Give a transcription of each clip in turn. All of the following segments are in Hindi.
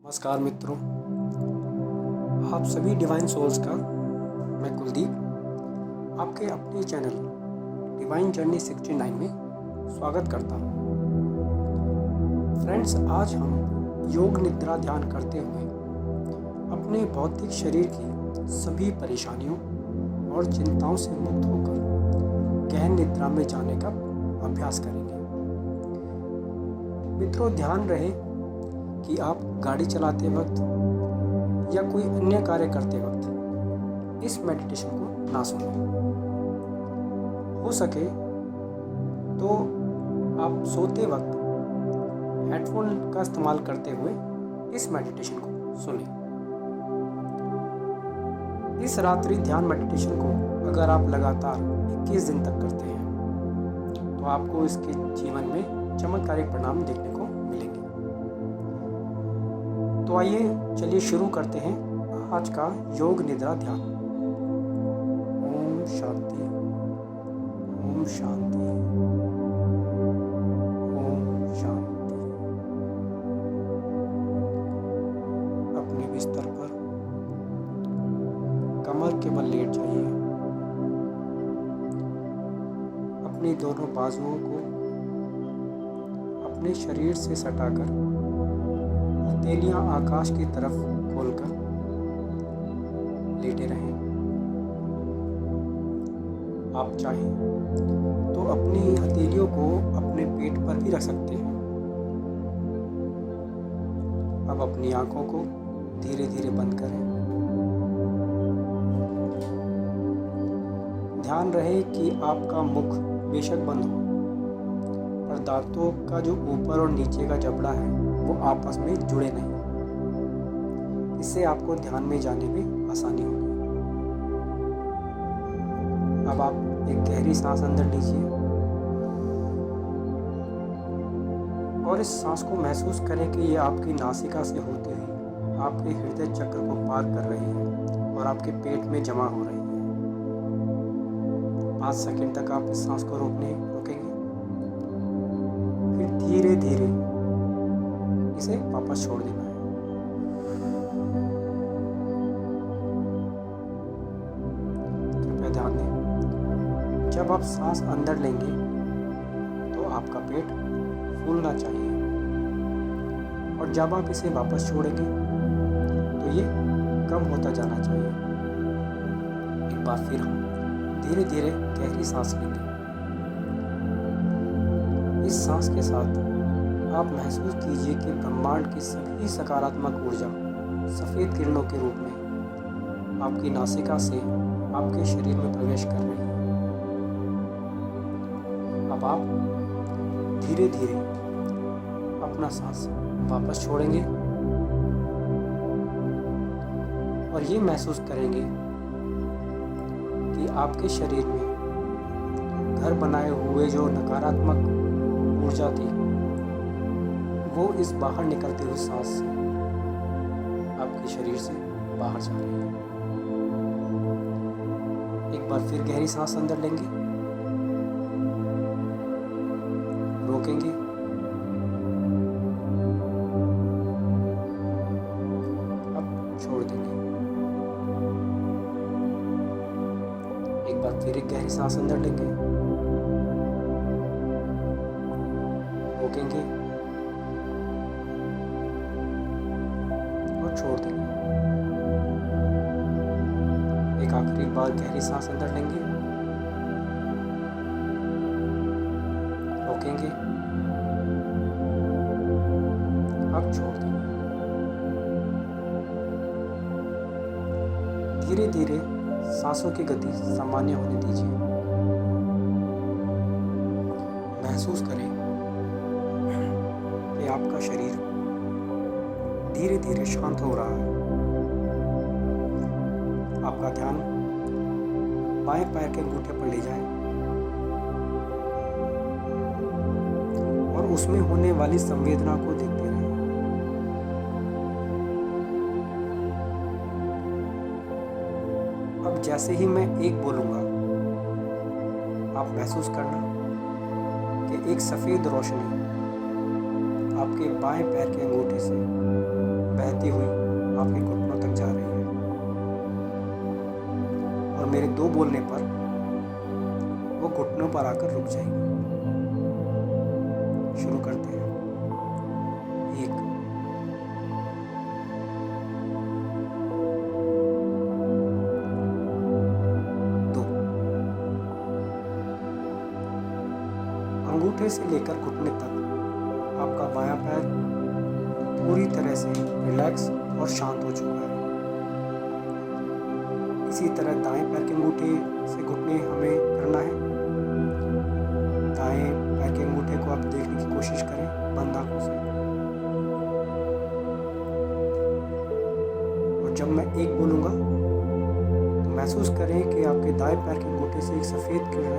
नमस्कार मित्रों, आप सभी डिवाइन सोल्स का मैं कुलदीप आपके अपने चैनल डिवाइन जर्नी 69 में स्वागत करता हूँ। फ्रेंड्स, आज हम योग निद्रा ध्यान करते हुए अपने भौतिक शरीर की सभी परेशानियों और चिंताओं से मुक्त होकर गहन निद्रा में जाने का अभ्यास करेंगे। मित्रों, ध्यान रहे कि आप गाड़ी चलाते वक्त या कोई अन्य कार्य करते वक्त इस मेडिटेशन को ना सुनें। हो सके तो आप सोते वक्त हेडफोन का इस्तेमाल करते हुए इस मेडिटेशन को सुनें। इस रात्रि ध्यान मेडिटेशन को अगर आप लगातार 21 दिन तक करते हैं तो आपको इसके जीवन में चमत्कारिक परिणाम देखने को मिलेंगे। तो आइए चलिए शुरू करते हैं आज का योग निद्रा ध्यान। ओम शांति, ओम शांति, ओम शांति। अपने बिस्तर पर कमर के बल लेट जाइए। अपनी दोनों बाजुओं को अपने शरीर से सटाकर हथेलियां आकाश की तरफ खोलकर लेटे रहें। आप चाहें तो अपनी हथेलियों को अपने पेट पर भी रख सकते हैं। अब अपनी आंखों को धीरे धीरे बंद करें। ध्यान रहे कि आपका मुख बेशक बंद हो, पर दांतों का जो ऊपर और नीचे का जबड़ा है वो आपस में जुड़े नहीं। इससे आपको ध्यान में जाने में आसानी होगी। अब आप एक गहरी सांस अंदर लीजिए और इस सांस को महसूस करें कि ये आपकी नासिका से होती हुई आपके हृदय चक्र को पार कर रही है और आपके पेट में जमा हो रही है। 5 सेकंड तक आप इस सांस को रोकेंगे, फिर धीरे धीरे इसे वापस छोड़ देना है। कृपया ध्यान दें, जब आप सांस अंदर लेंगे तो आपका पेट फूलना चाहिए और जब आप इसे वापस छोड़ेंगे तो ये कम होता जाना चाहिए। एक बार फिर हम धीरे धीरे गहरी सांस लेंगे। इस सांस के साथ आप महसूस कीजिए कि ब्रह्मांड की सभी सकारात्मक ऊर्जा सफ़ेद किरणों के रूप में आपकी नासिका से आपके शरीर में प्रवेश कर रही है। अब आप धीरे धीरे अपना सांस वापस छोड़ेंगे और ये महसूस करेंगे कि आपके शरीर में घर बनाए हुए जो नकारात्मक ऊर्जा थी वो इस बाहर निकलते हुए सांस से आपके शरीर से बाहर जा रही है। एक बार फिर गहरी सांस अंदर लेंगे, रोकेंगे, अब छोड़ देंगे। एक बार फिर एक गहरी सांस अंदर लेंगे, रोकेंगे और छोड़ देंगे। एक आखिरी बार गहरी सांस अंदर लेंगे, रोकेंगे, अब छोड़ देंगे। धीरे धीरे सांसों की गति सामान्य होने दीजिए। महसूस करें कि आपका शरीर धीरे धीरे शांत हो रहा है। आपका ध्यान बाएं पैर के अंगूठे पर ले जाएं और उसमें होने वाली संवेदना को देखते रहें। अब जैसे ही मैं एक बोलूंगा, आप महसूस करना कि एक सफेद रोशनी आपके बाएं पैर के अंगूठे से बहती हुई आपके घुटनों तक जा रही है और मेरे 2 बोलने पर वो घुटनों पर आकर रुक जाएगी। शुरू करते हैं। 1, 2। अंगूठे से लेकर घुटने तक आपका बायां पैर पूरी तरह से रिलैक्स और शांत हो चुका है। इसी तरह दाएं पैर के अंगूठे से घुटने हमें करना है। दाएं पैर के अंगूठे को आप देखने की कोशिश करें बंद आंखों से। और जब मैं 1 बोलूँगा तो महसूस करें कि आपके दाएं पैर के अंगूठे से एक सफ़ेद किरण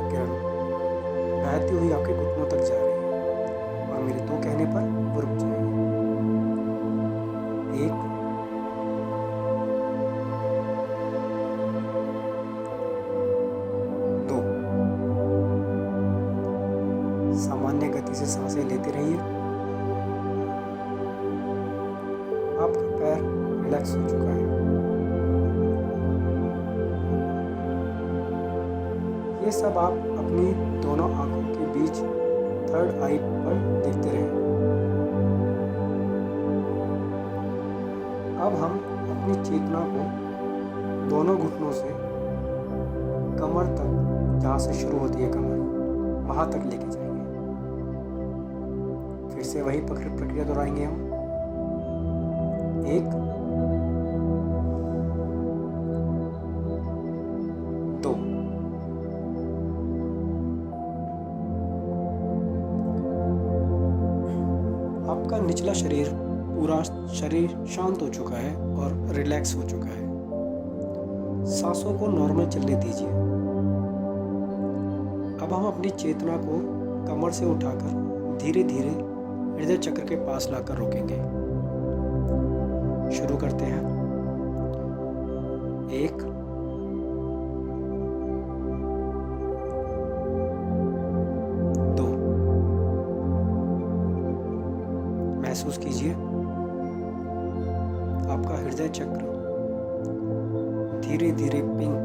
बहती हुई आपके घुटनों तक जा रही है और मेरे 2 कहने पर वो रुक जाएगी। 1, 2। सामान्य गति से सांसें लेते रहिए। आपका पैर रिलैक्स हो चुका है। ये सब आप अपनी दोनों आंखों के बीच 3rd आई पर देखते रहें। अब हम अपनी चेतना को दोनों घुटनों से कमर तक, जहाँ से शुरू होती है कमर, वहाँ तक लेके जाएंगे। फिर से वही प्रक्रिया दोहराएंगे हम। 1, 2। आपका निचला शरीर, पूरा शरीर शांत हो चुका है और रिलैक्स हो चुका है। सांसों को नॉर्मल चलने दीजिए। अब हम अपनी चेतना को कमर से उठाकर धीरे धीरे हृदय चक्र के पास लाकर रोकेंगे। शुरू करते हैं। 1, 2। महसूस कीजिए आपका हृदय चक्र धीरे धीरे पिंक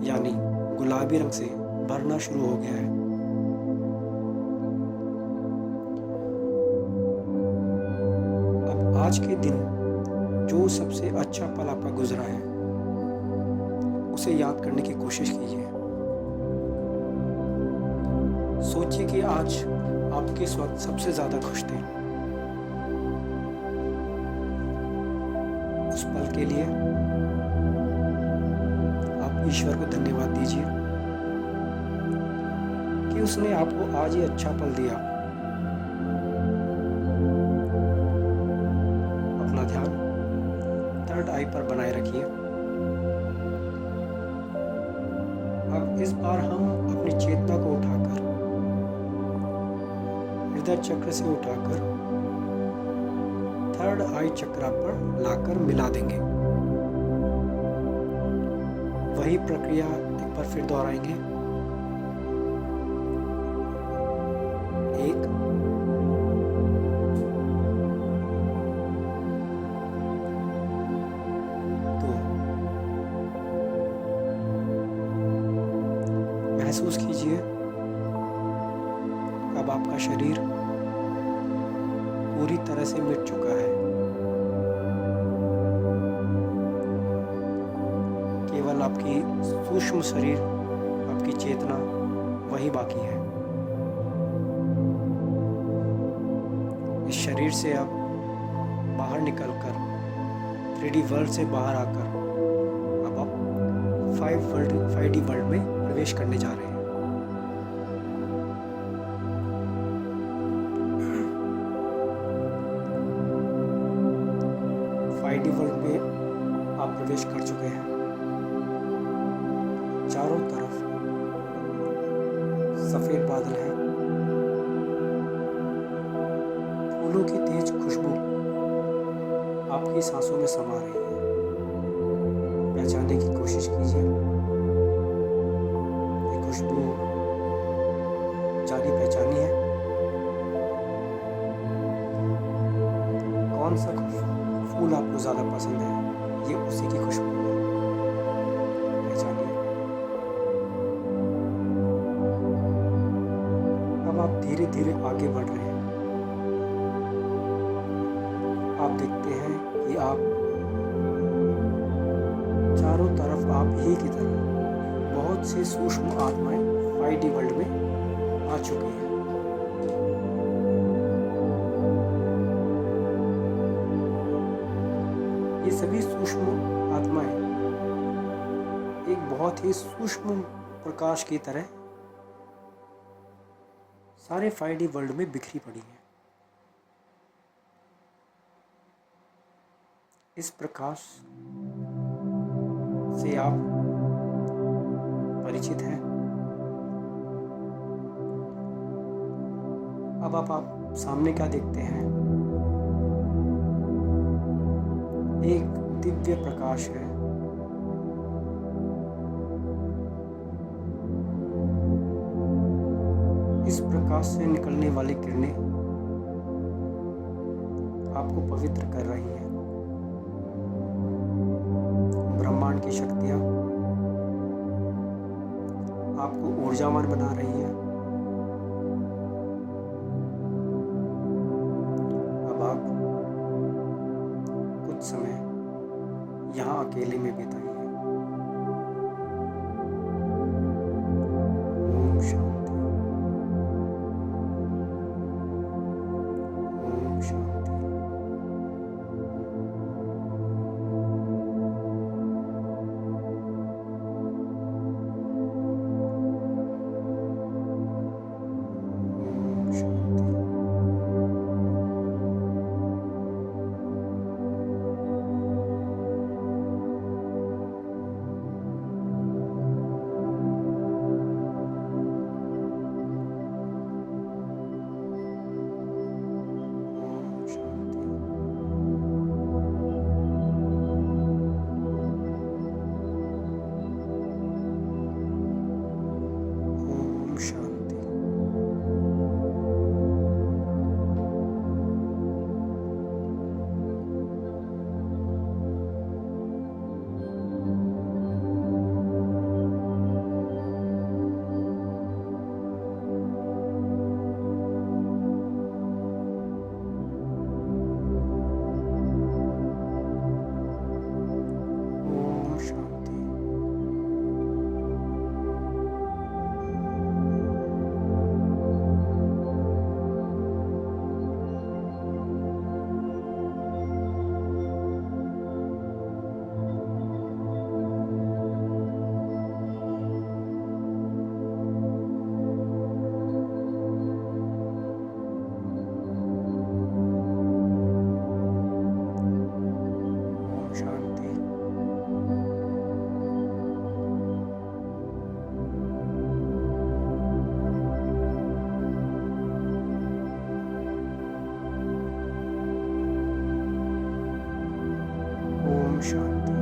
यानी गुलाबी रंग से भरना शुरू हो गया है। अब आज के दिन जो सबसे अच्छा पल आपका गुजरा है उसे याद करने की कोशिश कीजिए। सोचिए कि आज आप किस वक्त सबसे ज्यादा खुश थे। उस पल के लिए आप ईश्वर को धन्यवाद दीजिए कि उसने आपको आज ये अच्छा पल दिया। अपना ध्यान 3rd आई पर बनाए रखिए। अब इस बार हम अपनी चेतना को उठाकर हृदय चक्र से उठाकर 3rd आई चक्र पर लाकर मिला देंगे। वही प्रक्रिया एक बार फिर दोहराएंगे। 1, 2। महसूस कीजिए अब आपका शरीर पूरी तरह से मिट चुका है। केवल आपकी सूक्ष्म शरीर, आपकी चेतना वही बाकी है। इस शरीर से अब बाहर निकलकर 3D वर्ल्ड से बाहर आकर अब आप 5D वर्ल्ड में प्रवेश करने जा रहे हैं। वर्ल्ड में आप प्रवेश कर चुके हैं। चारों तरफ सफेद बादल हैं। फूलों की तेज खुशबू आपकी सांसों में समा रही है। पहचानने की कोशिश कीजिए। ये खुशबू जानी पहचानी है। कौन सा फूल आपको ज़्यादा पसंद है, ये उसी की खुशबू है। पहचानिए। अब आप धीरे धीरे आगे बढ़ रहे हैं। आप देखते हैं कि आप चारों तरफ आप ही की तरह बहुत सी सूक्ष्म आत्माएं 5D वर्ल्ड में आ चुकी हैं। ये सभी सूक्ष्म आत्माएं एक बहुत ही सूक्ष्म प्रकाश की तरह सारे 5D वर्ल्ड में बिखरी पड़ी हैं। इस प्रकाश से आप परिचित हैं। अब आप सामने क्या देखते हैं? एक दिव्य प्रकाश है। इस प्रकाश से निकलने वाली किरणें आपको पवित्र कर रही हैं। ब्रह्मांड की शक्तियां आपको ऊर्जावान बना रही हैं। अब आप कुछ समय यहाँ अकेले में बिताइए। ओम शांति। ओम शांति। शांति।